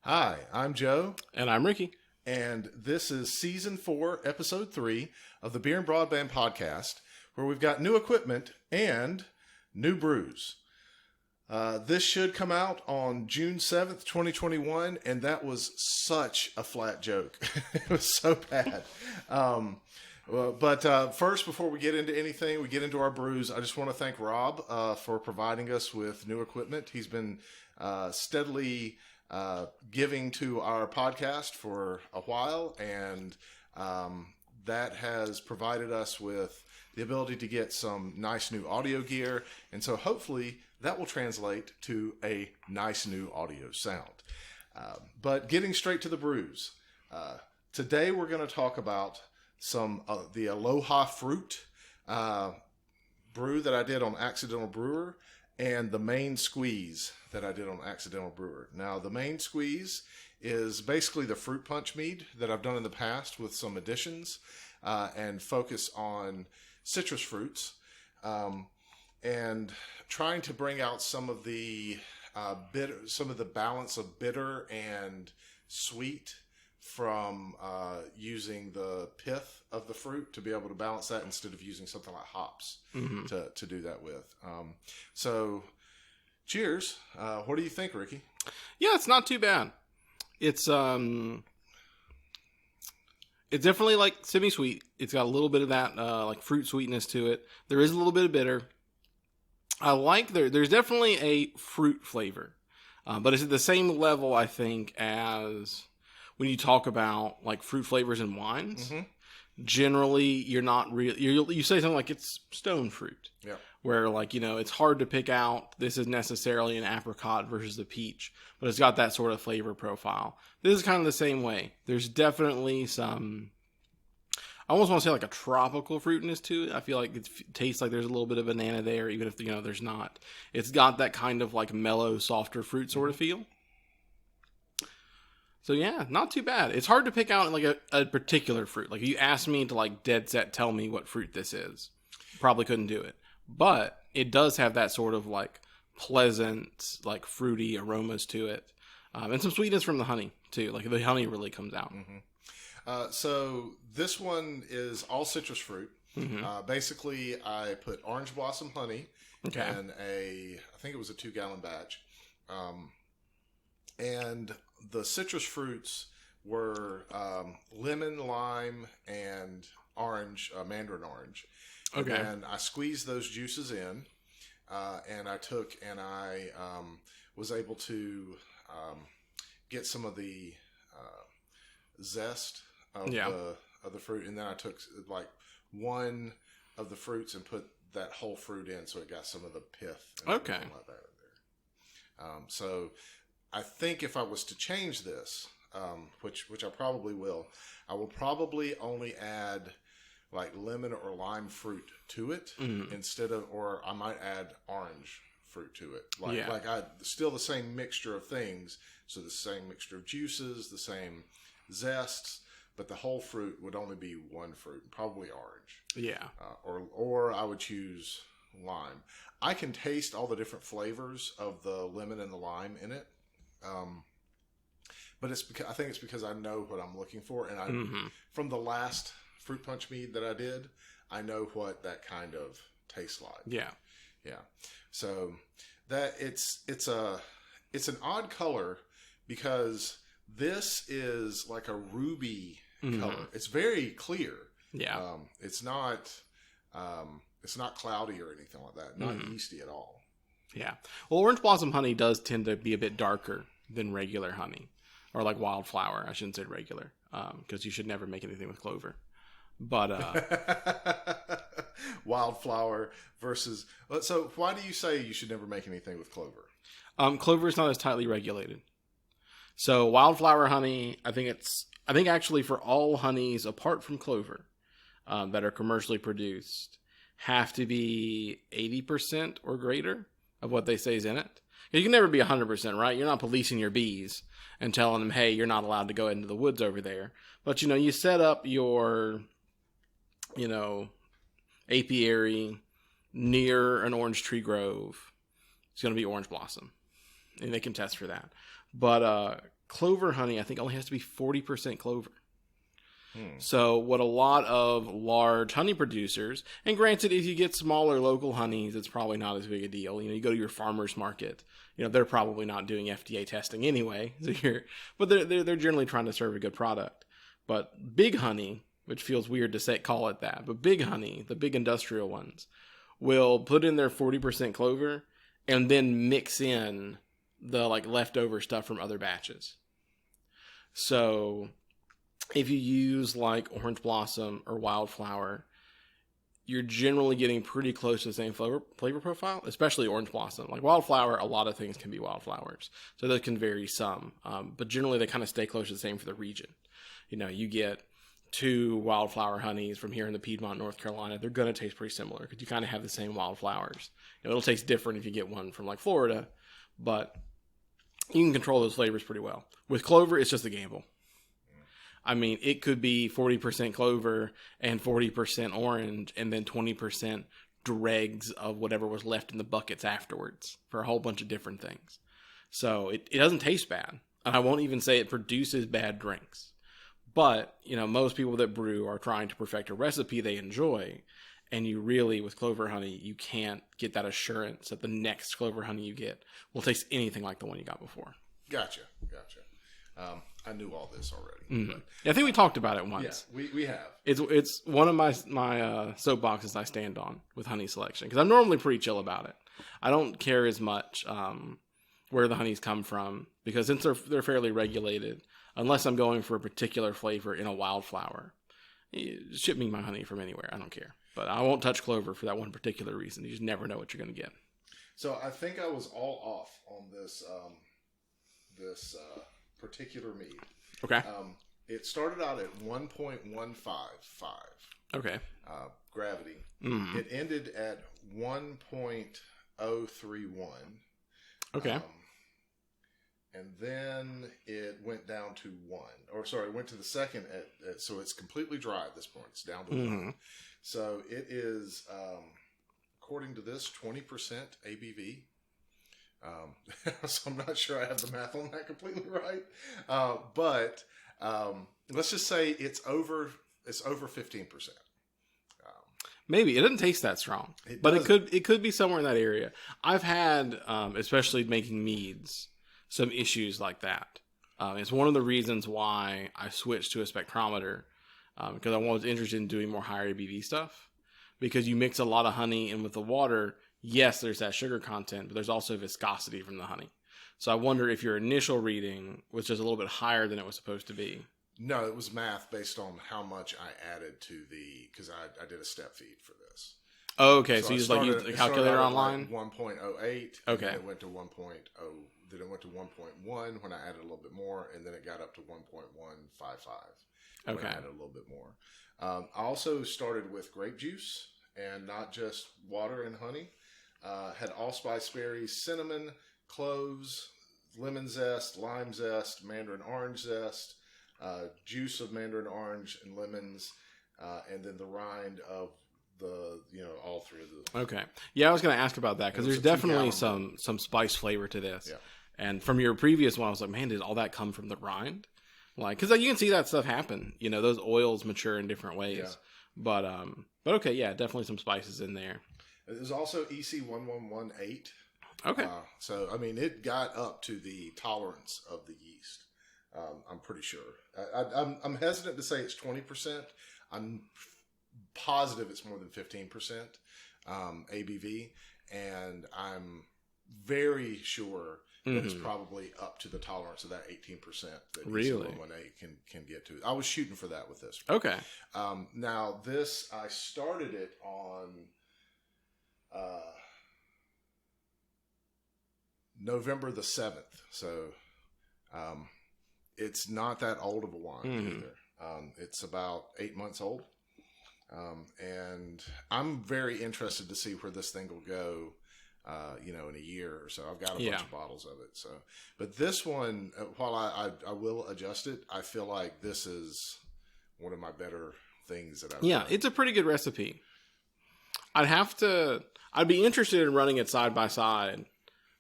Hi, I'm Joe, And I'm Ricky. and this is Season 4, Episode 3 of the Beer and Broadband Podcast, where we've got new equipment and new brews. This should come out on June 7th, 2021, and that was such a flat joke. It was so bad. But first, before we get into anything, we get into our brews, I just want to thank Rob for providing us with new equipment. He's been steadily giving to our podcast for a while, and that has provided us with the ability to get some nice new audio gear, and so hopefully that will translate to a nice new audio sound. But getting straight to the brews, today we're going to talk about some the Aloha fruit brew that I did on Accidental Brewer, and the main squeeze that I did on Accidental Brewer. Now, the main squeeze is basically the fruit punch mead that I've done in the past with some additions and focus on citrus fruits and trying to bring out some of the balance of bitter and sweet from using the pith of the fruit to be able to balance that instead of using something like hops to do that with. So, cheers. What do you think, Ricky? Yeah, it's not too bad. It's definitely like semi-sweet. It's got a little bit of that like fruit sweetness to it. There is a little bit of bitter. I like there's definitely a fruit flavor, but it's at the same level, I think, as when you talk about like fruit flavors in wines. Generally, you're not really, you say something like it's stone fruit. Yeah. Where like, it's hard to pick out this is necessarily an apricot versus the peach, but it's got that sort of flavor profile. This is kind of the same way. There's definitely some, I almost want to say like a tropical fruitiness to it. I feel like it tastes like there's a little bit of banana there, even if, there's not. It's got that kind of like mellow, softer fruit sort of feel. So yeah, not too bad. It's hard to pick out like a particular fruit. Like if you asked me to like dead set tell me what fruit this is, probably couldn't do it. But it does have that sort of like pleasant, like fruity aromas to it. And some sweetness from the honey too. Like the honey really comes out. So this one is all citrus fruit. Basically, I put orange blossom honey in I think it was a 2-gallon batch. And the citrus fruits were lemon, lime, and orange, mandarin orange. Okay. And I squeezed those juices in, and I was able to get some of the zest of the fruit, and then I took like one of the fruits and put that whole fruit in, so it got some of the pith. And like that in there. So I think if I was to change this, which I probably will, I will probably only add like lemon or lime fruit to it instead of, or I might add orange fruit to it. Like I still the same mixture of things. So the same mixture of juices, the same zests, but the whole fruit would only be one fruit, probably orange. Yeah. Or I would choose lime. I can taste all the different flavors of the lemon and the lime in it. But I think it's because I know what I'm looking for, and from the last fruit punch mead that I did, I know what that kind of tastes like. Yeah. So that it's an odd color because this is like a ruby color. It's very clear. Yeah. It's not cloudy or anything like that. Not yeasty at all. Yeah. Well, orange blossom honey does tend to be a bit darker than regular honey, or like wildflower. I shouldn't say regular, because you should never make anything with clover. But wildflower versus. So why do you say you should never make anything with clover? Clover is not as tightly regulated. So wildflower honey, I think actually for all honeys apart from clover that are commercially produced, have to be 80% or greater of what they say is in it. You can never be 100%, right? You're not policing your bees and telling them, hey, you're not allowed to go into the woods over there. But, you set up your, apiary near an orange tree grove. It's going to be orange blossom. And they can test for that. But clover honey, I think, only has to be 40% clover. So what a lot of large honey producers, and granted, if you get smaller local honeys, it's probably not as big a deal. You go to your farmer's market, they're probably not doing FDA testing anyway. But they're generally trying to serve a good product. But big honey, which feels weird to call it that, but big honey, the big industrial ones, will put in their 40% clover and then mix in the leftover stuff from other batches. So if you use orange blossom or wildflower, you're generally getting pretty close to the same flavor profile, especially orange blossom. Wildflower, a lot of things can be wildflowers, so those can vary some. But generally, they kind of stay close to the same for the region. You get 2 wildflower honeys from here in the Piedmont, North Carolina. They're going to taste pretty similar because you kind of have the same wildflowers. It'll taste different if you get one from Florida, but you can control those flavors pretty well. With clover, it's just a gamble. I mean, it could be 40% clover and 40% orange and then 20% dregs of whatever was left in the buckets afterwards for a whole bunch of different things. So it doesn't taste bad. And I won't even say it produces bad drinks. But, most people that brew are trying to perfect a recipe they enjoy. And you really, with clover honey, you can't get that assurance that the next clover honey you get will taste anything like the one you got before. Gotcha. I knew all this already. Mm-hmm. But, I think we talked about it once. Yeah, we have. It's one of my soapboxes I stand on with honey selection, because I'm normally pretty chill about it. I don't care as much where the honeys come from, because since they're fairly regulated, unless I'm going for a particular flavor in a wildflower, ship me my honey from anywhere. I don't care. But I won't touch clover for that one particular reason. You just never know what you're going to get. So I think I was all off on this particular mead. Okay. It started out at 1.155. Okay. Gravity. Mm-hmm. It ended at 1.031. Okay. And then it went down to 1. It went to the second so it's completely dry at this point. It's down to 1. So it is, according to this, 20% ABV. So I'm not sure I have the math on that completely right. But let's just say it's over 15%. Maybe it doesn't taste that strong, but it could be somewhere in that area. I've had, especially making meads, some issues like that. It's one of the reasons why I switched to a spectrometer, because I was interested in doing more higher ABV stuff. Because you mix a lot of honey in with the water, yes, there's that sugar content, but there's also viscosity from the honey. So I wonder if your initial reading was just a little bit higher than it was supposed to be. No, it was math based on how much I added to because I did a step feed for this. Oh, okay. So you just used a calculator online? 1.08. Okay. And it went to 1.0. Then it went to 1.1 when I added a little bit more, and then it got up to 1.155. Okay. When I added a little bit more. I also started with grape juice and not just water and honey. Had allspice berries, cinnamon, cloves, lemon zest, lime zest, mandarin orange zest, juice of mandarin orange and lemons, and then the rind of all 3 of the. Okay. Yeah, I was going to ask about that because there's definitely some spice flavor to this. Yeah. And from your previous one, I was like, man, did all that come from the rind? Because you can see that stuff happen. Those oils mature in different ways. Yeah. But okay, yeah, definitely some spices in there. There's also EC1118. Okay. So, I mean, it got up to the tolerance of the yeast. I'm pretty sure. I'm hesitant to say it's 20%. I'm positive it's more than 15% ABV. And I'm very sure that it's probably up to the tolerance of that 18% that EC1118 can get to. I was shooting for that with this. Okay. Now, this, I started it on November the 7th. So it's not that old of a wine either. It's about 8 months old. And I'm very interested to see where this thing will go, in a year or so. I've got a bunch of bottles of it. So, but this one, while I will adjust it, I feel like this is one of my better things that I've done. It's a pretty good recipe. I'd be interested in running it side by side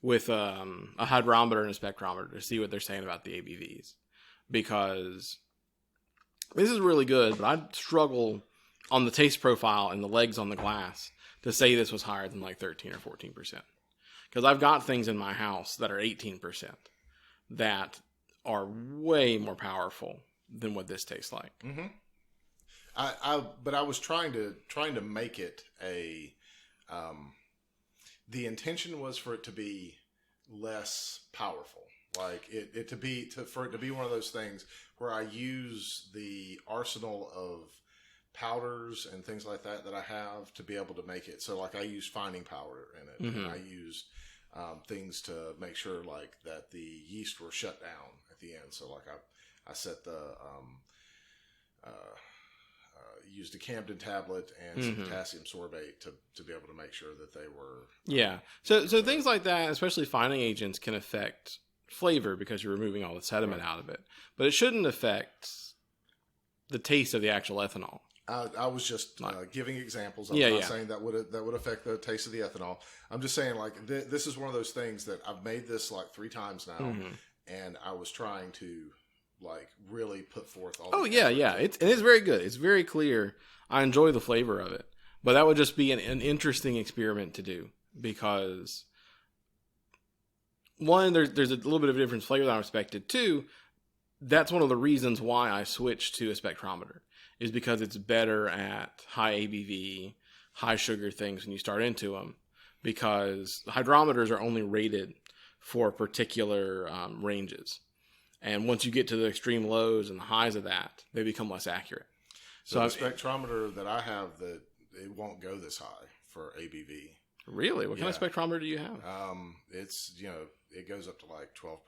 with a hydrometer and a spectrometer to see what they're saying about the ABVs, because this is really good, but I'd struggle on the taste profile and the legs on the glass to say this was higher than like 13 or 14%. Because I've got things in my house that are 18% that are way more powerful than what this tastes like. Mm-hmm. But I was trying to make it a. The intention was for it to be less powerful, like for it to be one of those things where I use the arsenal of powders and things like that I have to be able to make it. So like I use fining powder in it, Mm-hmm. and I used things to make sure like that the yeast were shut down at the end. So like I set the used a Camden tablet and some potassium sorbate to be able to make sure that they were So things like that, especially fining agents, can affect flavor because you're removing all the sediment out of it, but it shouldn't affect the taste of the actual ethanol. I was just giving examples. I'm not saying that would affect the taste of the ethanol. I'm just saying like this is one of those things that I've made this like 3 times now, and I was trying to like really put forth all. It's very good. It's very clear. I enjoy the flavor of it, but that would just be an interesting experiment to do, because one, there's a little bit of a different flavor than I expected. Two, that's one of the reasons why I switched to a spectrometer, is because it's better at high ABV, high sugar things when you start into them, because hydrometers are only rated for particular ranges. And once you get to the extreme lows and the highs of that, they become less accurate. So the spectrometer that I have, that it won't go this high for ABV. Really? What kind of spectrometer do you have? It's, it goes up to like 12%.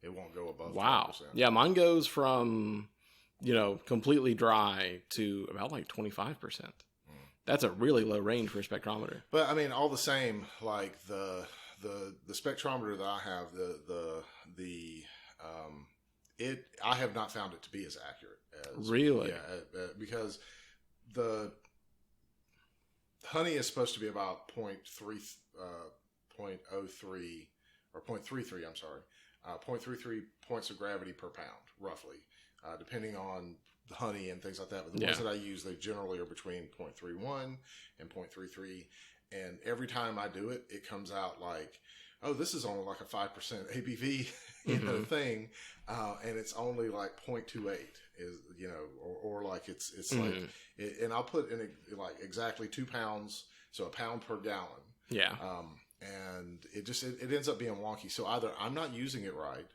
It won't go above 12%. Yeah, mine goes from, completely dry to about like 25%. That's a really low range for a spectrometer. But I mean, all the same, like the spectrometer that I have, I have not found it to be as accurate as really, because the honey is supposed to be about 0.03 or 0.33. I'm sorry, 0.33 points of gravity per pound, roughly, depending on the honey and things like that. But the ones that I use, they generally are between 0.31 and 0.33. And every time I do it, it comes out like, oh, this is only like a 5% ABV, thing, and it's only like 0.28 is, or like it's like, and I'll put in like exactly 2 pounds, so a pound per gallon. Yeah. And it ends up being wonky. So either I'm not using it right,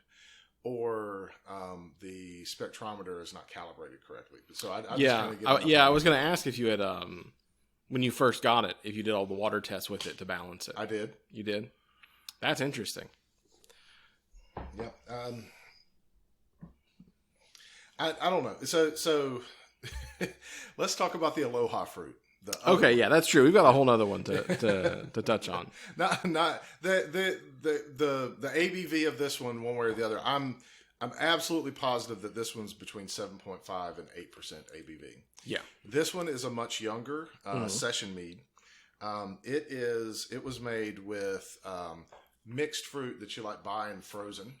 or the spectrometer is not calibrated correctly. So I was going to ask if you had when you first got it, if you did all the water tests with it to balance it. I did. You did? That's interesting. Yep. I don't know. So let's talk about the Aloha fruit. That's true. We've got a whole nother one to touch on. Not the ABV of this one way or the other. I'm absolutely positive that this one's between 7.5 and 8% ABV. Yeah. This one is a much younger session mead. It was made with mixed fruit that you like buying frozen.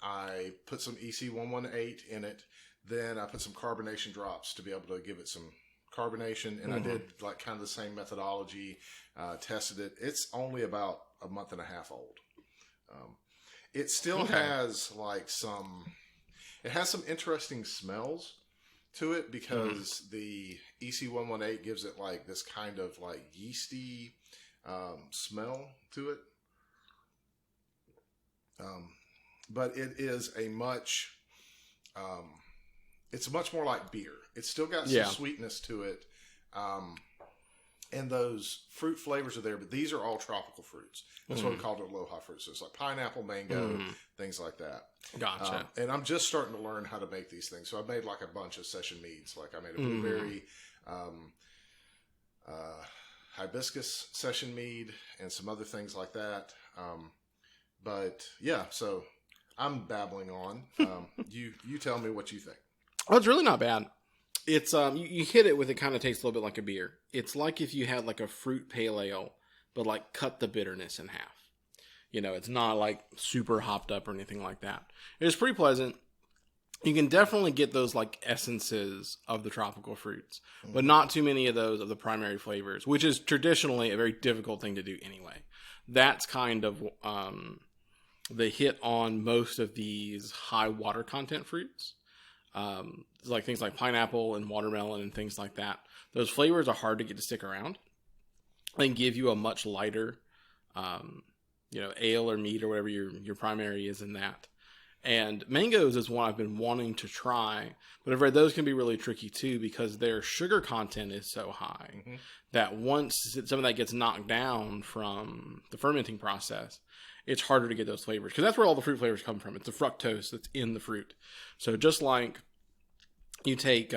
I put some EC118 in it. Then I put some carbonation drops to be able to give it some carbonation. And I did like kind of the same methodology, tested it. It's only about a month and a half old. It still has like some interesting smells to it, because the EC118 gives it like this kind of like yeasty smell to it. But it is it's much more like beer. It's still got some sweetness to it. And those fruit flavors are there, but these are all tropical fruits. That's what we call it, Aloha fruit. So it's like pineapple, mango, things like that. Gotcha. And I'm just starting to learn how to make these things. So I made like a bunch of session meads. Like I made a blueberry, hibiscus session mead and some other things like that. But yeah, so I'm babbling on. You tell me what you think. Well, it's really not bad. It's you hit it with, it kind of tastes a little bit like a beer. It's like if you had like a fruit pale ale, but like cut the bitterness in half. It's not like super hopped up or anything like that. It's pretty pleasant. You can definitely get those like essences of the tropical fruits, but not too many of those of the primary flavors, which is traditionally a very difficult thing to do anyway. That's kind of the hit on most of these high water content fruits, like things like pineapple and watermelon and things like that. Those flavors are hard to get to stick around and give you a much lighter, ale or mead or whatever your primary is in that. And mangoes is one I've been wanting to try, but I've read those can be really tricky too because their sugar content is so high that once some of that gets knocked down from the fermenting process, it's harder to get those flavors because that's where all the fruit flavors come from. It's the fructose that's in the fruit. So just like you take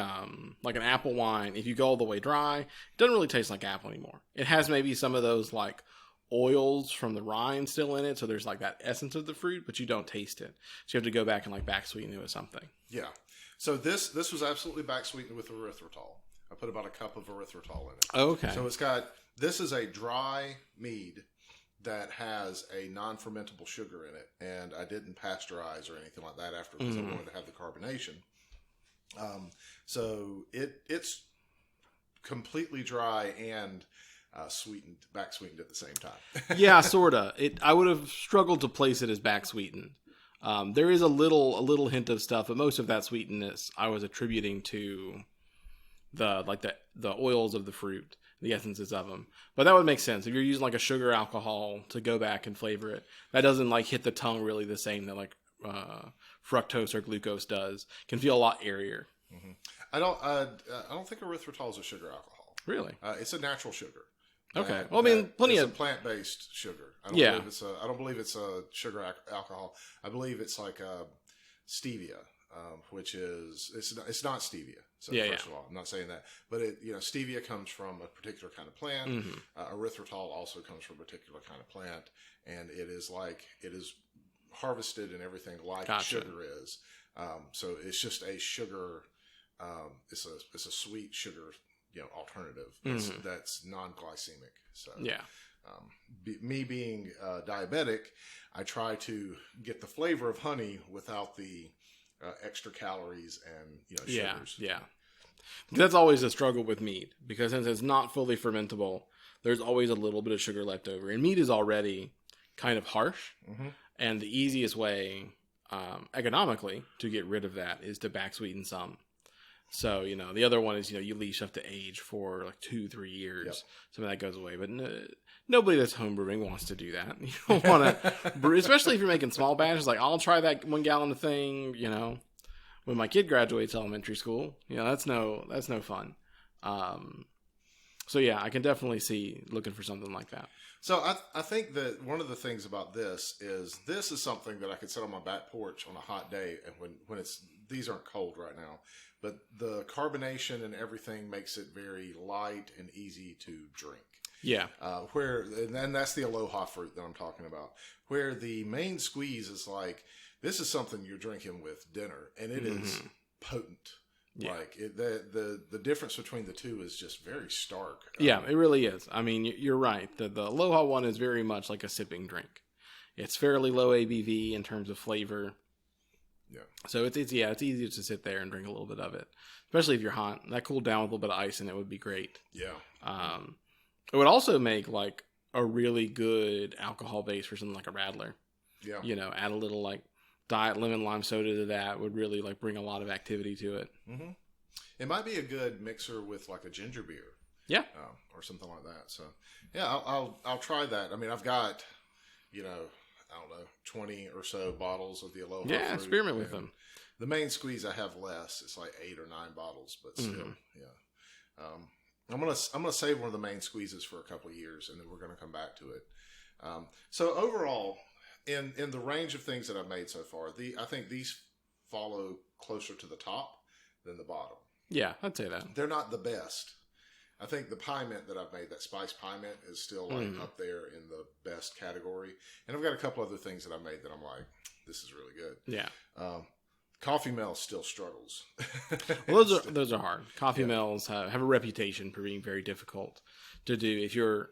like an apple wine, if you go all the way dry, it doesn't really taste like apple anymore. It has maybe some of those like oils from the rind still in it, so there's like that essence of the fruit, but you don't taste it. So you have to go back and like back sweeten it with something. Yeah. So this was absolutely back sweetened with erythritol. I put about a cup of erythritol in it. Okay. So this is a dry mead that has a non-fermentable sugar in it, and I didn't pasteurize or anything like that after because I wanted to have the carbonation. So it's completely dry and back sweetened at the same time. Yeah, sorta. I would have struggled to place it as back sweetened. There is a little hint of stuff, but most of that sweetness I was attributing to the oils of the fruit, the essences of them. But that would make sense if you're using like a sugar alcohol to go back and flavor it. That doesn't like hit the tongue really the same that like fructose or glucose does. Can feel a lot airier. Mm-hmm. I don't think erythritol is a sugar alcohol. Really? It's a natural sugar. Okay. Well, I mean, plenty of plant-based sugar. I don't believe it's a sugar alcohol. I believe it's like stevia, which is it's not stevia. So first of all, I'm not saying that, but stevia comes from a particular kind of plant. Erythritol also comes from a particular kind of plant, and it is harvested and everything like sugar is. So it's just a sugar. It's a sweet sugar. Alternative that's non-glycemic. So me being diabetic, I try to get the flavor of honey without the extra calories and sugars. Yeah. That's always a struggle with mead because since it's not fully fermentable, there's always a little bit of sugar left over, and mead is already kind of harsh. And the easiest way, economically, to get rid of that is to back sweeten some. So, the other one is, you leave stuff to age for like 2-3 years. Yep. Some of that goes away. But nobody that's homebrewing wants to do that. You don't want to brew, especially if you're making small batches. Like, I'll try that 1 gallon of thing, when my kid graduates elementary school. That's no fun. So, yeah, I can definitely see looking for something like that. So I think that one of the things about this is something that I could sit on my back porch on a hot day, and when these aren't cold right now, but the carbonation and everything makes it very light and easy to drink. Yeah. And that's the Aloha fruit that I'm talking about, where the main squeeze is like, this is something you're drinking with dinner, and it is potent. Yeah. Like the difference between the two is just very stark. Yeah, it really is. I mean, you're right. The Aloha one is very much like a sipping drink. It's fairly low ABV in terms of flavor. Yeah. So it's easy to sit there and drink a little bit of it, especially if you're hot. That cooled down with a little bit of ice and it would be great. Yeah. It would also make like a really good alcohol base for something like a Radler. Yeah. Add a little like diet lemon lime soda to that would really like bring a lot of activity to it. Mm-hmm. It might be a good mixer with like a ginger beer. Yeah. Or something like that. So yeah, I'll try that. I mean, I've got, I don't know, 20 or so bottles of the Aloha fruit. Experiment with them. The main squeeze I have less. It's like 8 or 9 bottles, but still, yeah. I'm gonna save one of the main squeezes for a couple of years, and then we're gonna come back to it. So overall, in the range of things that I've made so far, I think these follow closer to the top than the bottom. Yeah, I'd say that. They're not the best. I think the pie mint that I've made, that spice pie mint, is still like up there in the best category. And I've got a couple other things that I made that I'm like, this is really good. Yeah. Coffee Mill still struggles. Well, those are hard. Coffee mills have a reputation for being very difficult to do if you're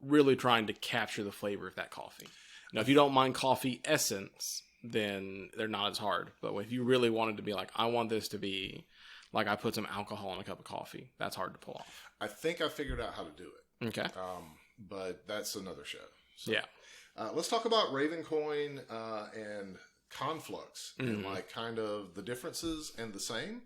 really trying to capture the flavor of that coffee. Now, if you don't mind coffee essence, then they're not as hard. But if you really wanted to be like, I want this to be like I put some alcohol in a cup of coffee, that's hard to pull off. I think I figured out how to do it. Okay. But that's another show. So, yeah. Let's talk about Ravencoin and Conflux and like kind of the differences and the same.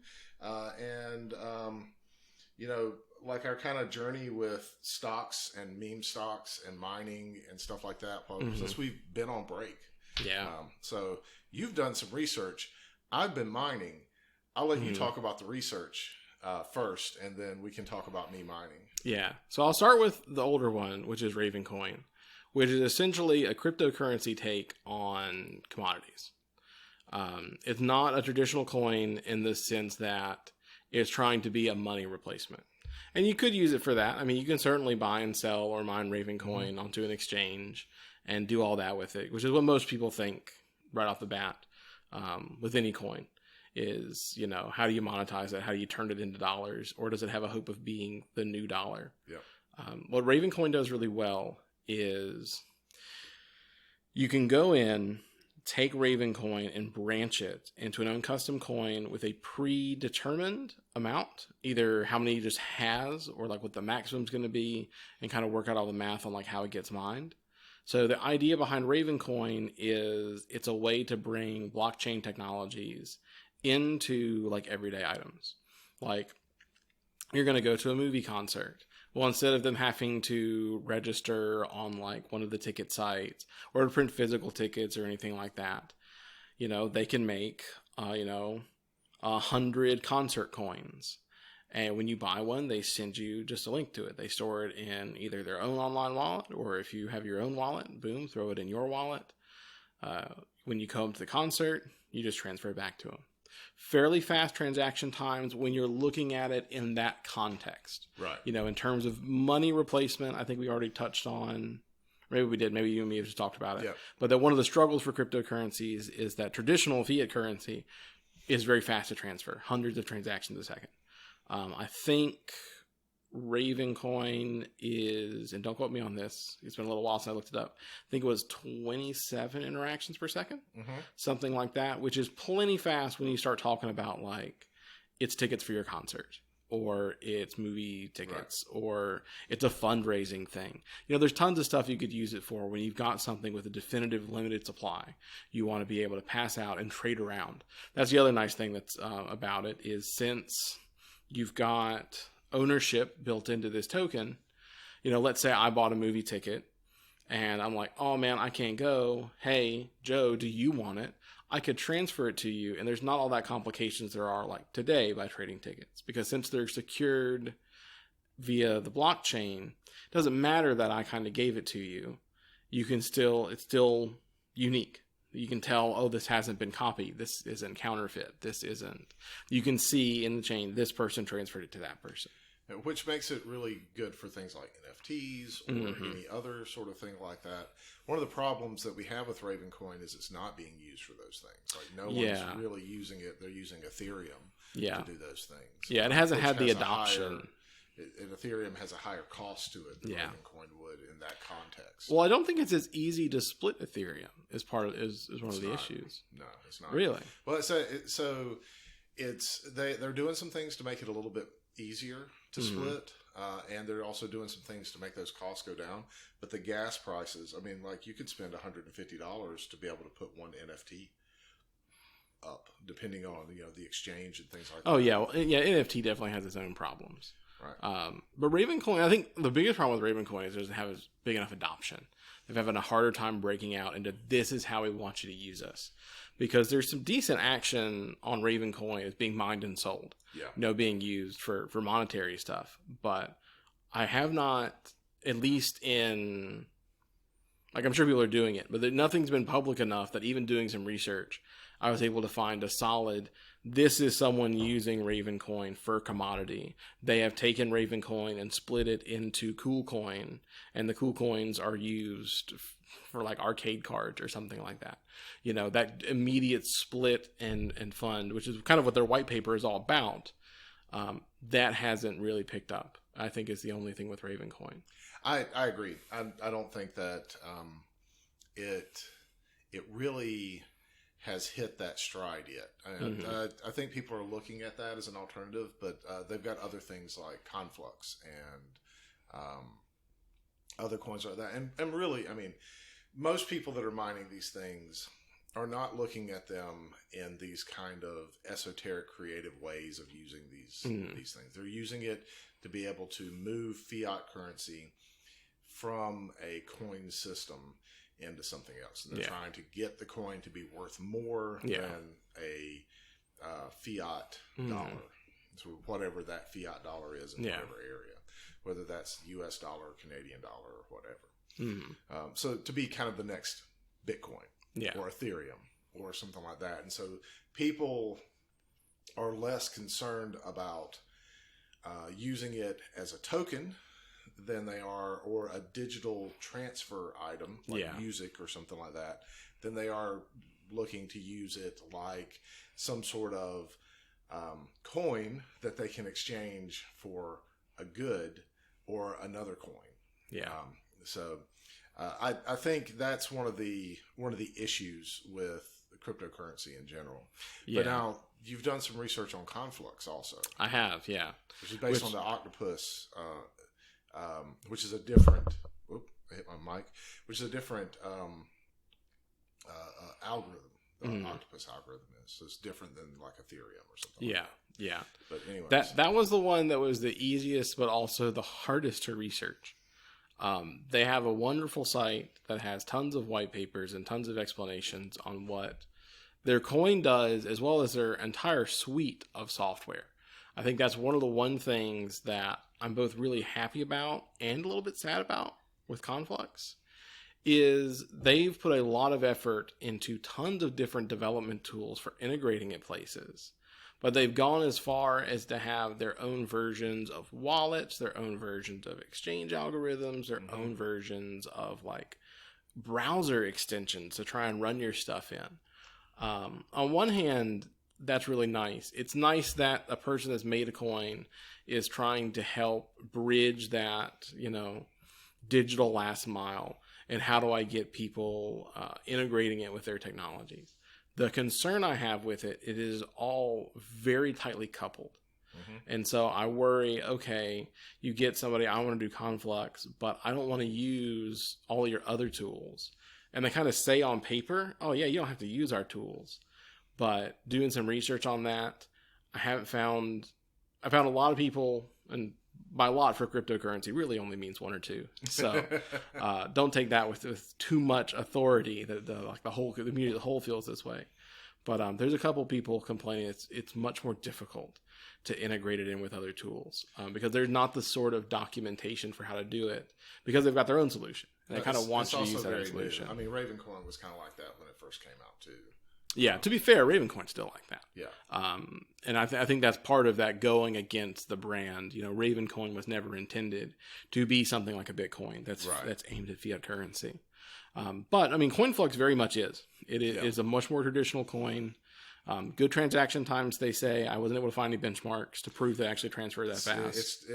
You know, like our kind of journey with stocks and meme stocks and mining and stuff like that since we've been on break. Yeah. So you've done some research. I've been mining. I'll let you talk about the research first, and then we can talk about me mining. Yeah. So I'll start with the older one, which is Ravencoin, which is essentially a cryptocurrency take on commodities. It's not a traditional coin in the sense that it's trying to be a money replacement. And you could use it for that. I mean, you can certainly buy and sell or mine Ravencoin onto an exchange and do all that with it, which is what most people think right off the bat with any coin is, you know, how do you monetize it? How do you turn it into dollars? Or does it have a hope of being the new dollar? Yeah. What Ravencoin does really well is you can go in, take Ravencoin and branch it into an uncustom coin with a predetermined amount, either how many it just has or like what the maximum is going to be, and kind of work out all the math on like how it gets mined. So the idea behind Ravencoin is it's a way to bring blockchain technologies into like everyday items. Like you're going to go to a movie concert. Well, instead of them having to register on like one of the ticket sites or print physical tickets or anything like that, you know, they can make, 100 concert coins. And when you buy one, they send you just a link to it. They store it in either their own online wallet, or if you have your own wallet, boom, throw it in your wallet. When you come to the concert, you just transfer it back to them. Fairly fast transaction times when you're looking at it in that context. Right. You know, in terms of money replacement, I think we already touched on, maybe we did, maybe you and me have just talked about it. Yeah. But that one of the struggles for cryptocurrencies is that traditional fiat currency is very fast to transfer, hundreds of transactions a second. I think Ravencoin is, and don't quote me on this, it's been a little while since I looked it up, I think it was 27 interactions per second, something like that, which is plenty fast when you start talking about like it's tickets for your concert, or it's movie tickets, or it's a fundraising thing. You know, there's tons of stuff you could use it for when you've got something with a definitive limited supply. You want to be able to pass out and trade around. That's the other nice thing that's about it, is since you've got ownership built into this token, you know, let's say I bought a movie ticket and I'm like, oh man, I can't go. Hey, Joe, do you want it? I could transfer it to you, and there's not all that complications there are like today by trading tickets, because since they're secured via the blockchain, it doesn't matter that I kind of gave it to you. You can still, it's still unique. You can tell, oh, this hasn't been copied. This isn't counterfeit. This isn't. You can see in the chain, this person transferred it to that person. Which makes it really good for things like NFTs or any other sort of thing like that. One of the problems that we have with Ravencoin is it's not being used for those things. Like no one's really using it. They're using Ethereum to do those things. Yeah, it hasn't had the adoption. Ethereum has a higher cost to it than Ravencoin would in that context. Well, I don't think it's as easy to split Ethereum is one of the issues. No, it's not. Really? Well, they're doing some things to make it a little bit easier to split, and they're also doing some things to make those costs go down. But the gas prices, I mean, like you could spend $150 to be able to put one NFT up, depending on the exchange and things like that. Oh yeah, NFT definitely has its own problems. Right. But Ravencoin, I think the biggest problem with Ravencoin is it doesn't have as big enough adoption. They're having a harder time breaking out into this is how we want you to use us. Because there's some decent action on Ravencoin as being mined and sold. Yeah. Being used for monetary stuff. But I have not, at least in, like I'm sure people are doing it, but nothing's been public enough that even doing some research, I was able to find a solid, this is someone using Ravencoin for commodity. They have taken Ravencoin and split it into KoolCoin, and the KoolCoins are used for like arcade cards or something like that. That immediate split and fund, which is kind of what their white paper is all about, that hasn't really picked up, I think, is the only thing with Ravencoin. I agree. I don't think that it really has hit that stride yet. I think people are looking at that as an alternative, but they've got other things like Conflux and other coins like that. And really, I mean, most people that are mining these things are not looking at them in these kind of esoteric, creative ways of using these things. They're using it to be able to move fiat currency from a coin system into something else. And they're trying to get the coin to be worth more than a fiat dollar. So whatever that fiat dollar is in whatever area, whether that's US dollar, Canadian dollar, or whatever. So to be kind of the next Bitcoin or Ethereum or something like that. And so people are less concerned about using it as a token than they are, or a digital transfer item like music or something like that, than they are looking to use it like some sort of coin that they can exchange for a good or another coin. So I think that's one of the issues with cryptocurrency in general. But now you've done some research on Conflux also. I have, which is based on the octopus, which is a different. I hit my mic. Which is a different algorithm. The octopus algorithm is, so it's different than like Ethereum or something. Yeah. But anyway, that was the one that was the easiest, but also the hardest to research. They have a wonderful site that has tons of white papers and tons of explanations on what their coin does, as well as their entire suite of software. I think that's one of the one things that I'm both really happy about and a little bit sad about with Conflux, is they've put a lot of effort into tons of different development tools for integrating it places. But they've gone as far as to have their own versions of wallets, their own versions of exchange algorithms, their own versions of like browser extensions to try and run your stuff in. On one hand, that's really nice. It's nice that a person that's made a coin is trying to help bridge that, digital last mile. And how do I get people integrating it with their technologies? The concern I have with it is all very tightly coupled. And so I worry, okay, you get somebody, I want to do Conflux, but I don't want to use all your other tools. And they kind of say on paper, oh yeah, you don't have to use our tools. But doing some research on that, I found a lot of people, and by a lot for cryptocurrency really only means one or two. So don't take that with too much authority that the whole community as a whole feels this way. But there's a couple people complaining it's much more difficult to integrate it in with other tools because there's not the sort of documentation for how to do it because they've got their own solution. And they kind of want you to use that solution. New. I mean, Ravencoin was kind of like that when it first came out too. Yeah, to be fair, Ravencoin's still like that. Yeah. And I think that's part of that going against the brand. Ravencoin was never intended to be something like a Bitcoin that's aimed at fiat currency. But, I mean, CoinFlux very much is. It is a much more traditional coin. Good transaction times, they say. I wasn't able to find any benchmarks to prove they actually transfer that fast.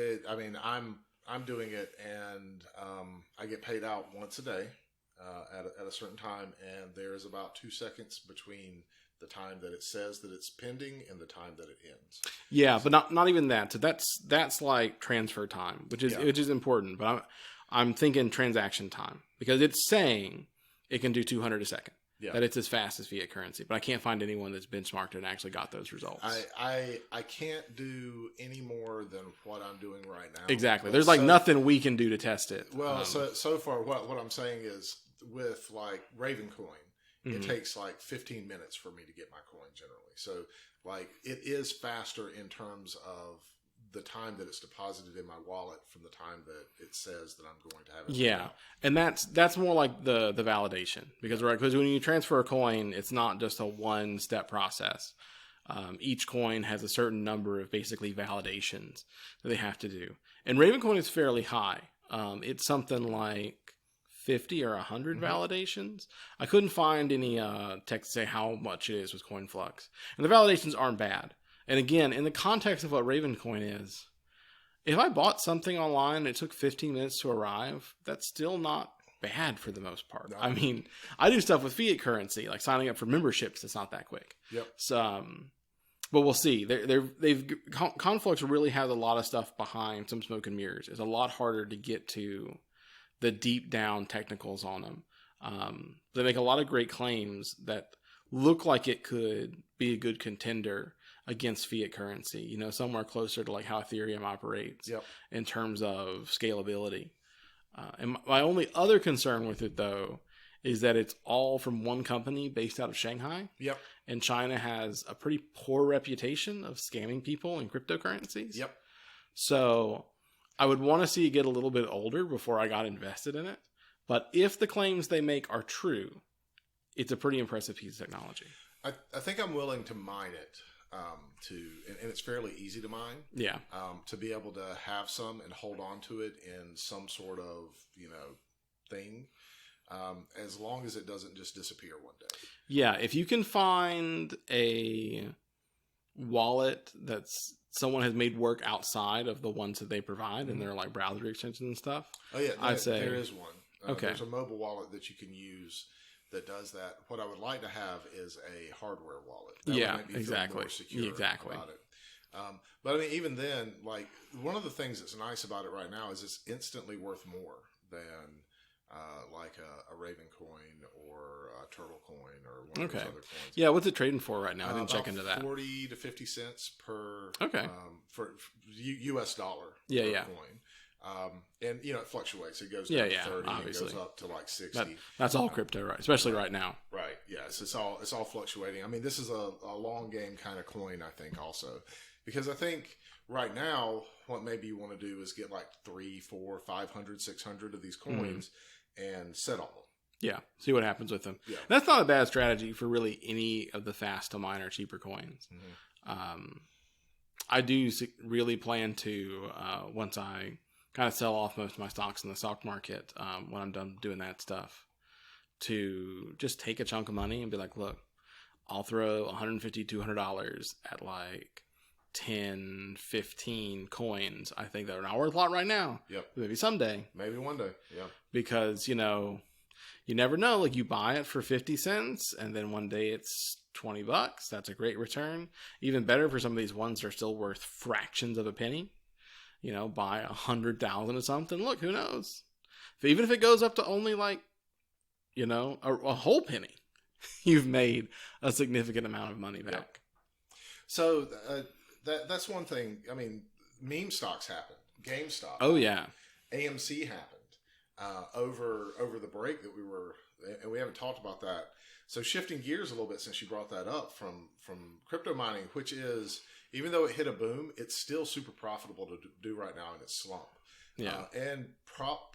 I'm doing it, and I get paid out once a day. At a certain time, and there's about 2 seconds between the time that it says that it's pending and the time that it ends. Yeah, but not even that. So that's like transfer time, which is important. But I'm thinking transaction time because it's saying it can do 200 a second. Yeah. That it's as fast as fiat currency, but I can't find anyone that's benchmarked and actually got those results. I can't do any more than what I'm doing right now. Exactly. There's nothing we can do to test it. Well, so far what I'm saying is with like Ravencoin, it takes like 15 minutes for me to get my coin generally. So like it is faster in terms of the time that it's deposited in my wallet from the time that it says that I'm going to have it. Yeah. And that's more like the validation because when you transfer a coin, it's not just a one step process. Each coin has a certain number of basically validations that they have to do. And Ravencoin is fairly high. It's something like 50 or 100 validations. I couldn't find any text to say how much it is with CoinFlux. And the validations aren't bad. And again, in the context of what Ravencoin is, if I bought something online and it took 15 minutes to arrive, that's still not bad for the most part. No. I mean, I do stuff with fiat currency, like signing up for memberships. It's not that quick. Yep. So, but we'll see. Conflux really has a lot of stuff behind some smoke and mirrors. It's a lot harder to get to the deep down technicals on them. They make a lot of great claims that look like it could be a good contender against fiat currency, you know, somewhere closer to like how Ethereum operates in terms of scalability. And my only other concern with it, though, is that it's all from one company based out of Shanghai. Yep. And China has a pretty poor reputation of scamming people in cryptocurrencies. Yep. So I would want to see it get a little bit older before I got invested in it. But if the claims they make are true, it's a pretty impressive piece of technology. I think I'm willing to mine it. And it's fairly easy to mine. Yeah. To be able to have some and hold on to it in some sort of, thing, as long as it doesn't just disappear one day. Yeah. If you can find a wallet that's someone has made work outside of the ones that they provide and they're like browser extensions and stuff. Oh yeah. I'd say there is one. Okay. There's a mobile wallet that you can use that does that. What I would like to have is a hardware wallet. That would make me feel exactly. more secure about it. But I mean, even then, like one of the things that's nice about it right now is it's instantly worth more than like a Ravencoin or a Turtle Coin or one of those other coins. Yeah, what's it trading for right now? I didn't check into that. 40 to 50 cents per for US dollar per coin. And it fluctuates. It goes down to 30 obviously. It goes up to like 60. That's all crypto, right? Especially right now. Right. Yes. It's all fluctuating. I mean, this is a long game kind of coin, I think, also. Because I think right now, what maybe you want to do is get like 3, 4, 500, 600 of these coins and sit on them. Yeah. See what happens with them. Yeah. That's not a bad strategy for really any of the fast to mine or cheaper coins. I do really plan to, once I kind of sell off most of my stocks in the stock market, when I'm done doing that stuff, to just take a chunk of money and be like, look, I'll throw $150, $200 at like 10, 15 coins. I think that are not worth a lot right now. Yep. Maybe someday. Maybe one day. Yeah. Because, you never know. Like you buy it for 50 cents and then one day it's $20. That's a great return. Even better for some of these ones that are still worth fractions of a penny. Buy 100,000 or something. Look, who knows? Even if it goes up to only like, a whole penny, you've made a significant amount of money back. Yep. So that's one thing. I mean, meme stocks happened. GameStop. Oh yeah. AMC happened over the break that we were, and we haven't talked about that. So shifting gears a little bit since you brought that up from crypto mining, which is, even though it hit a boom, it's still super profitable to do right now in its slump. Yeah. And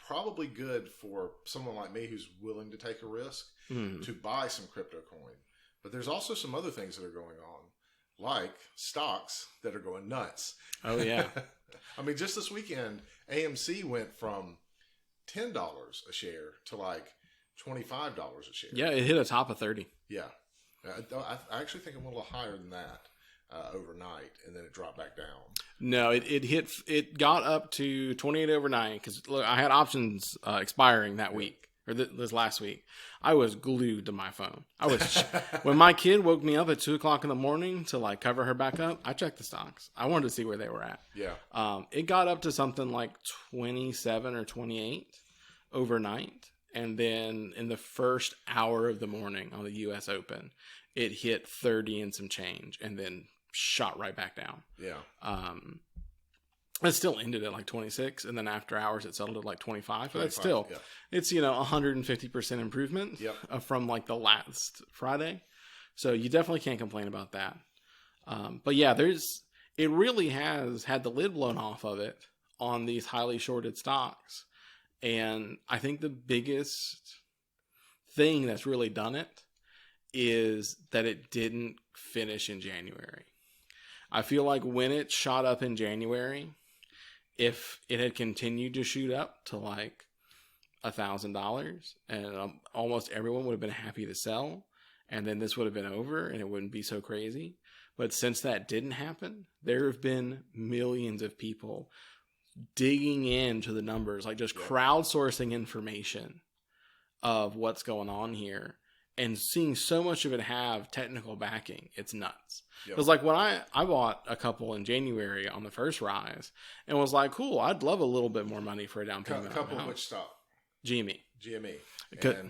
probably good for someone like me who's willing to take a risk to buy some crypto coin. But there's also some other things that are going on, like stocks that are going nuts. Oh, yeah. I mean, just this weekend, AMC went from $10 a share to like $25 a share. Yeah, it hit a top of 30. Yeah. I actually think I'm a little higher than that overnight, and then it dropped back down. No, it got up to 28 overnight because look, I had options expiring that week or this last week. I was glued to my phone. When my kid woke me up at 2:00 in the morning to like cover her back up, I checked the stocks. I wanted to see where they were at. Yeah. It got up to something like 27 or 28 overnight. And then in the first hour of the morning on the U.S. Open, it hit 30 and some change and then shot right back down. Yeah. It still ended at like 26. And then after hours, it settled at like 25. But that's 25, still, it's, 150% improvement from like the last Friday. So you definitely can't complain about that. But yeah, it really has had the lid blown off of it on these highly shorted stocks. And I think the biggest thing that's really done it is that it didn't finish in January. I feel like when it shot up in January, if it had continued to shoot up to like $1,000 and almost everyone would have been happy to sell, and then this would have been over and it wouldn't be so crazy. But since that didn't happen, there have been millions of people digging into the numbers, like just crowdsourcing information of what's going on here and seeing so much of it have technical backing, it's nuts. Because like when I bought a couple in January on the first rise and was like, cool, I'd love a little bit more money for a down payment. A couple of which stock? GME.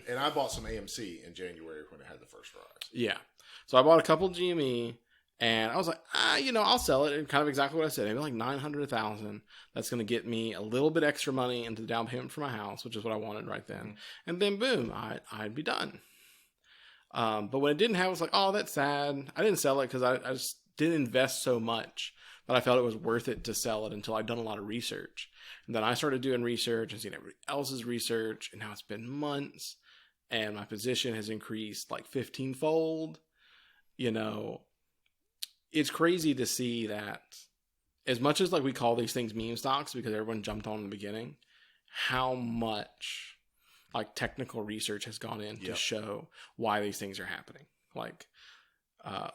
And I bought some AMC in January when it had the first rise. Yeah. So I bought a couple GME and I was like, I'll sell it. And kind of exactly what I said. Maybe like 900, 1,000. That's going to get me a little bit extra money into the down payment for my house, which is what I wanted right then. Mm-hmm. And then boom, I'd be done. But when it didn't have, I was like, oh, that's sad. I didn't sell it because I just didn't invest so much. But I felt it was worth it to sell it until I'd done a lot of research. And then I started doing research and seeing everybody else's research. And now it's been months. And my position has increased like 15-fold. It's crazy to see that as much as like we call these things meme stocks because everyone jumped on in the beginning, how much like technical research has gone in to show why these things are happening. Like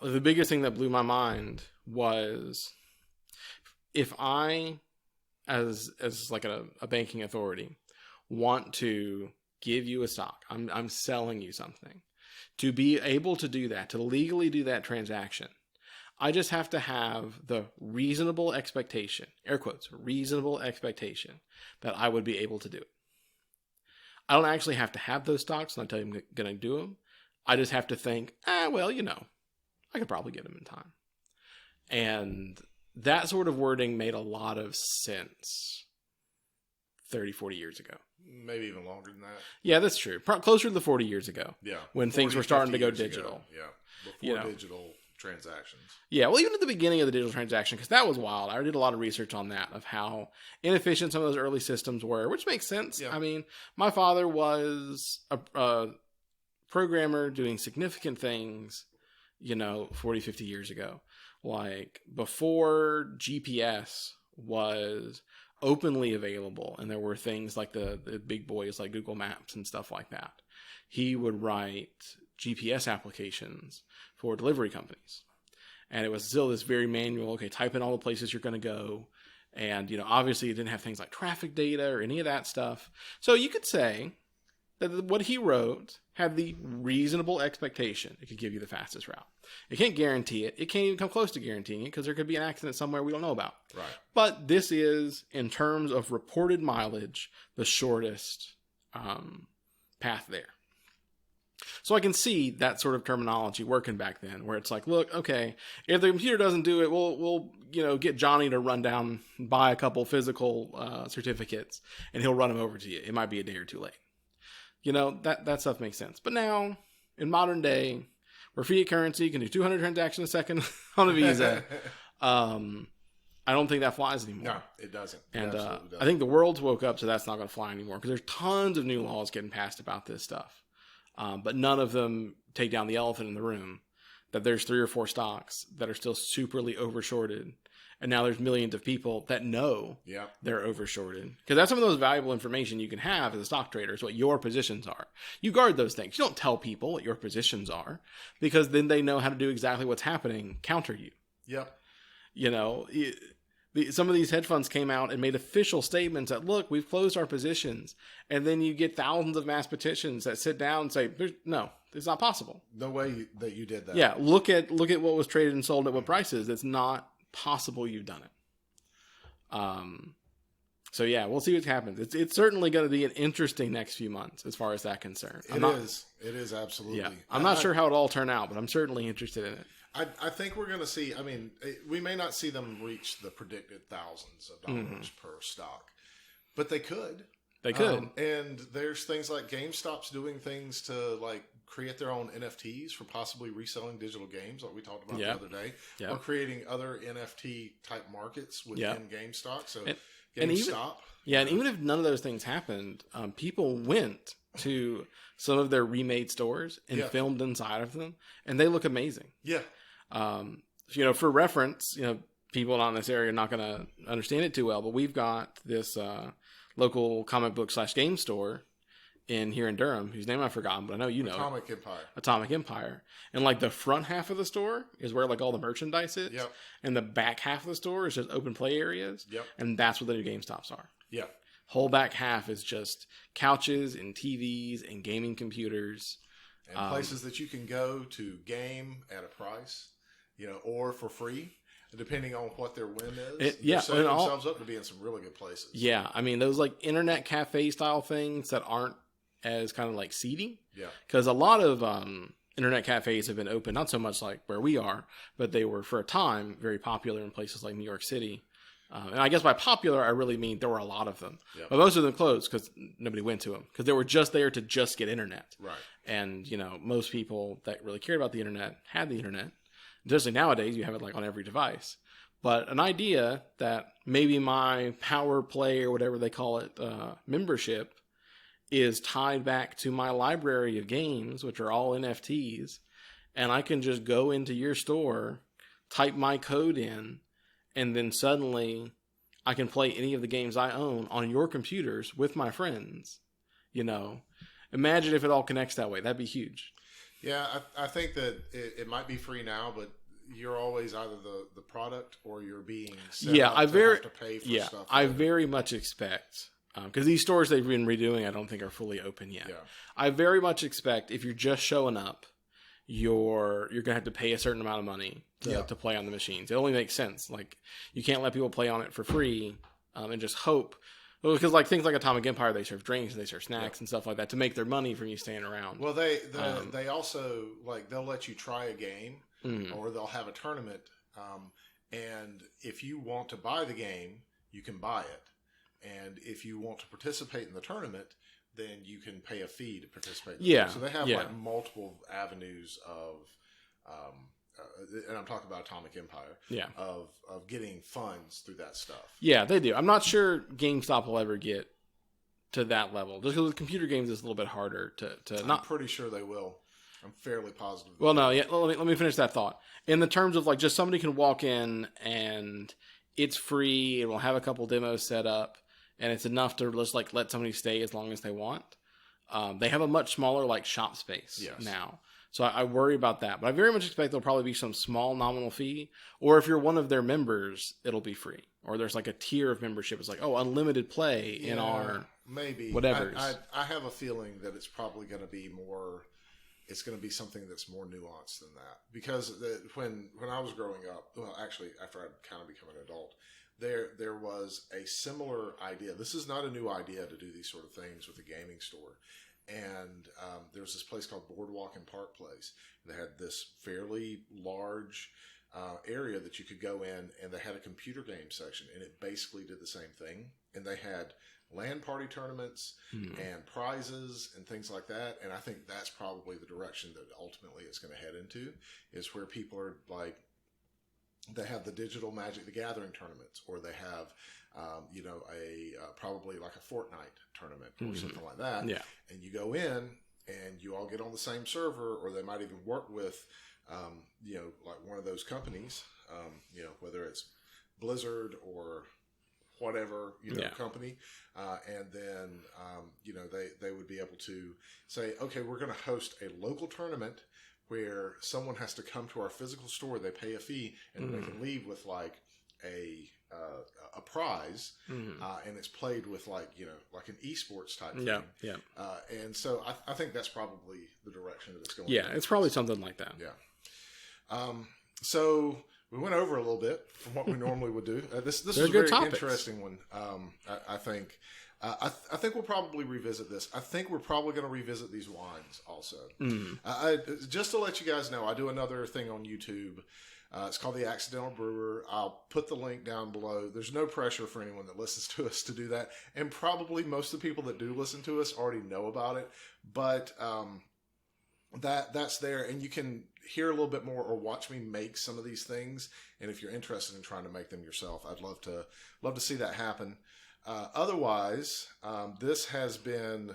the biggest thing that blew my mind was if I, as like a banking authority, want to give you a stock, I'm selling you something, to be able to do that, to legally do that transaction, I just have to have the reasonable expectation, air quotes, reasonable expectation that I would be able to do it. I don't actually have to have those stocks and I tell you I'm going to do them. I just have to think, I could probably get them in time. And that sort of wording made a lot of sense 30, 40 years ago. Maybe even longer than that. Yeah, that's true. Closer to the 40 years ago. Yeah. When things were starting to go digital. Ago. Yeah. Before digital transactions. Yeah, well, even at the beginning of the digital transaction, because that was wild. I did a lot of research on that, of how inefficient some of those early systems were, which makes sense. Yeah. I mean, my father was a programmer doing significant things, 40, 50 years ago. Like, before GPS was openly available, and there were things like the big boys like Google Maps and stuff like that, he would write GPS applications for delivery companies. And it was still this very manual, type in all the places you're going to go. And, obviously it didn't have things like traffic data or any of that stuff. So you could say that what he wrote had the reasonable expectation it could give you the fastest route. It can't guarantee it. It can't even come close to guaranteeing it because there could be an accident somewhere we don't know about. Right. But this is, in terms of reported mileage, the shortest path there. So I can see that sort of terminology working back then, where it's like, look, okay, if the computer doesn't do it, we'll get Johnny to run down and buy a couple physical certificates, and he'll run them over to you. It might be a day or two late. That stuff makes sense. But now, in modern day, where fiat currency can do 200 transactions a second on a Visa, I don't think that flies anymore. No, it doesn't. And I think the world's woke up, so that's not going to fly anymore, because there's tons of new laws getting passed about this stuff. But none of them take down the elephant in the room, that there's 3 or 4 stocks that are still superly overshorted. And now there's millions of people that know they're overshorted. Because that's some of those valuable information you can have as a stock trader, is what your positions are. You guard those things. You don't tell people what your positions are, because then they know how to do exactly what's happening, counter you. Yep. Some of these hedge funds came out and made official statements that, look, we've closed our positions. And then you get thousands of mass petitions that sit down and say, no, it's not possible. No way that you did that. Yeah, look at what was traded and sold at what prices. It's not possible you've done it. So yeah, we'll see what happens. It's certainly going to be an interesting next few months as far as that concerned. It is absolutely. Yeah, I'm not sure how it'll all turn out, but I'm certainly interested in it. I think we're going to see, we may not see them reach the predicted thousands of dollars per stock, but they could. They could. And there's things like GameStop's doing things to like create their own NFTs for possibly reselling digital games, like we talked about the other day, or creating other NFT type markets within GameStop. So GameStop. And even if none of those things happened, people went to some of their remade stores and filmed inside of them, and they look amazing. Yeah. For reference, people not in this area are not going to understand it too well, but we've got this local comic book / game store here in Durham, whose name I've forgotten, but I know you know Atomic it. Empire. Atomic Empire. And like the front half of the store is where like all the merchandise is. And the back half of the store is just open play areas. And that's what the new GameStops are. Yeah. Whole back half is just couches and TVs and gaming computers. And places that you can go to game at a price, or for free, depending on what their whim is. They're setting themselves up to be in some really good places. Yeah, I mean, those like internet cafe style things that aren't as kind of like seedy. Yeah. Because a lot of internet cafes have been open, not so much like where we are, but they were for a time very popular in places like New York City. And I guess by popular, I really mean there were a lot of them. Yep. But most of them closed because nobody went to them because they were just there to just get internet. Right. And, most people that really cared about the internet had the internet. Especially nowadays, you have it like on every device. But an idea that maybe my Power Play or whatever they call it membership is tied back to my library of games, which are all NFTs, and I can just go into your store, type my code in, and then suddenly I can play any of the games I own on your computers with my friends. Imagine if it all connects that way. That'd be huge. Yeah, I think that it might be free now, but you're always either the product or you're being set up have to pay for stuff. I very much expect, because these stores they've been redoing, I don't think are fully open yet. Yeah. I very much expect if you're just showing up, you're going to have to pay a certain amount of money to play on the machines. It only makes sense. Like, you can't let people play on it for free and just hope. Well, because like things like Atomic Empire, they serve drinks, they serve snacks and stuff like that to make their money from you staying around. Well, they also, like, they'll let you try a game or they'll have a tournament. And if you want to buy the game, you can buy it. And if you want to participate in the tournament, then you can pay a fee to participate. So they have like multiple avenues of, and I'm talking about Atomic Empire. Yeah. Of getting funds through that stuff. Yeah, they do. I'm not sure GameStop will ever get to that level. Just because with computer games, it's a little bit harder to. I'm pretty sure they will. I'm fairly positive. Well, no, yeah. Let me finish that thought. In the terms of like just somebody can walk in and it's free, and we'll have a couple demos set up, and it's enough to just like let somebody stay as long as they want. They have a much smaller like shop space now. So I worry about that. But I very much expect there'll probably be some small nominal fee. Or if you're one of their members, it'll be free. Or there's like a tier of membership. It's like, unlimited play in our maybe whatever. I have a feeling that it's probably going to be more. It's going to be something that's more nuanced than that. Because when I was growing up, well, actually, after I'd kind of become an adult, there was a similar idea. This is not a new idea to do these sort of things with a gaming store. And there was this place called Boardwalk and Park Place. They had this fairly large area that you could go in, and they had a computer game section, and it basically did the same thing. And they had LAN party tournaments and prizes and things like that. And I think that's probably the direction that ultimately it's going to head into, is where people are like, they have the digital Magic the Gathering tournaments, or they have probably like a Fortnite tournament or something like that. Yeah. And you go in and you all get on the same server, or they might even work with, like one of those companies, whether it's Blizzard or whatever, company. And then, they would be able to say, okay, we're going to host a local tournament where someone has to come to our physical store, they pay a fee, and they can leave with like a prize, and it's played with like an esports type thing. Yeah. And so I think that's probably the direction that it's going. Yeah, it's probably something like that. Yeah. So we went over a little bit from what we normally would do. This is a very interesting one. I think. I think we'll probably revisit this. I think we're probably going to revisit these wines also. Just to let you guys know, I do another thing on YouTube. It's called the Accidental Brewer. I'll put the link down below. There's no pressure for anyone that listens to us to do that. And probably most of the people that do listen to us already know about it. But that's there. And you can hear a little bit more or watch me make some of these things. And if you're interested in trying to make them yourself, I'd love to see that happen. Otherwise, this has been,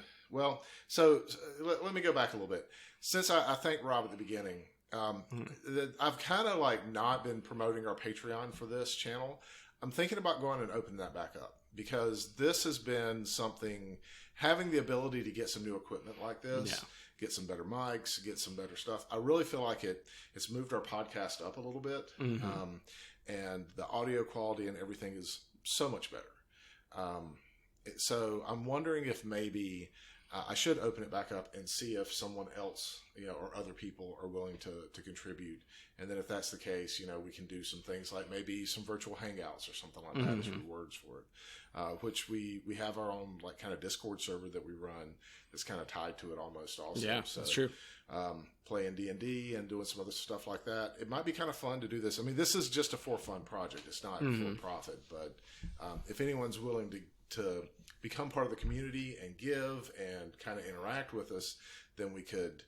so let me go back a little bit. Since I thanked Rob at the beginning, I've kind of like not been promoting our Patreon for this channel. I'm thinking about going and opening that back up, because this has been something, having the ability to get some new equipment like this, get some better mics, get some better stuff. I really feel like it's moved our podcast up a little bit. And the audio quality and everything is so much better. So I'm wondering if maybe I should open it back up and see if someone else, or other people are willing to contribute. And then if that's the case, we can do some things like maybe some virtual hangouts or something like that as rewards for it. Which we have our own like kind of Discord server that we run that's kind of tied to it almost also. Yeah, so, that's true. Playing D&D and doing some other stuff like that. It might be kind of fun to do this. I mean, this is just a for fun project. It's not for profit, but if anyone's willing to become part of the community and give and kind of interact with us, then we could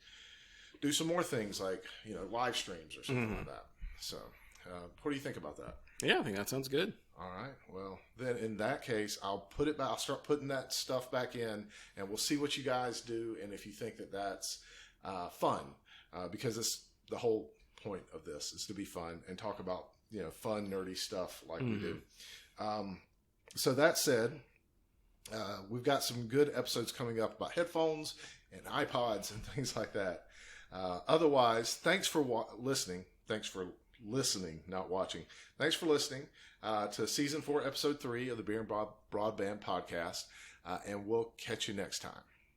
do some more things like, live streams or something like that. So, what do you think about that? Yeah, I think that sounds good. All right. Well, then in that case, I'll start putting that stuff back in, and we'll see what you guys do. And if you think that that's fun, because it's the whole point of this is to be fun and talk about, fun, nerdy stuff like we do. So that said, we've got some good episodes coming up about headphones and iPods and things like that. Otherwise, thanks for listening. Thanks for listening, not watching. Thanks for listening to Season 4, Episode 3 of the Beer and Broadband Podcast, and we'll catch you next time.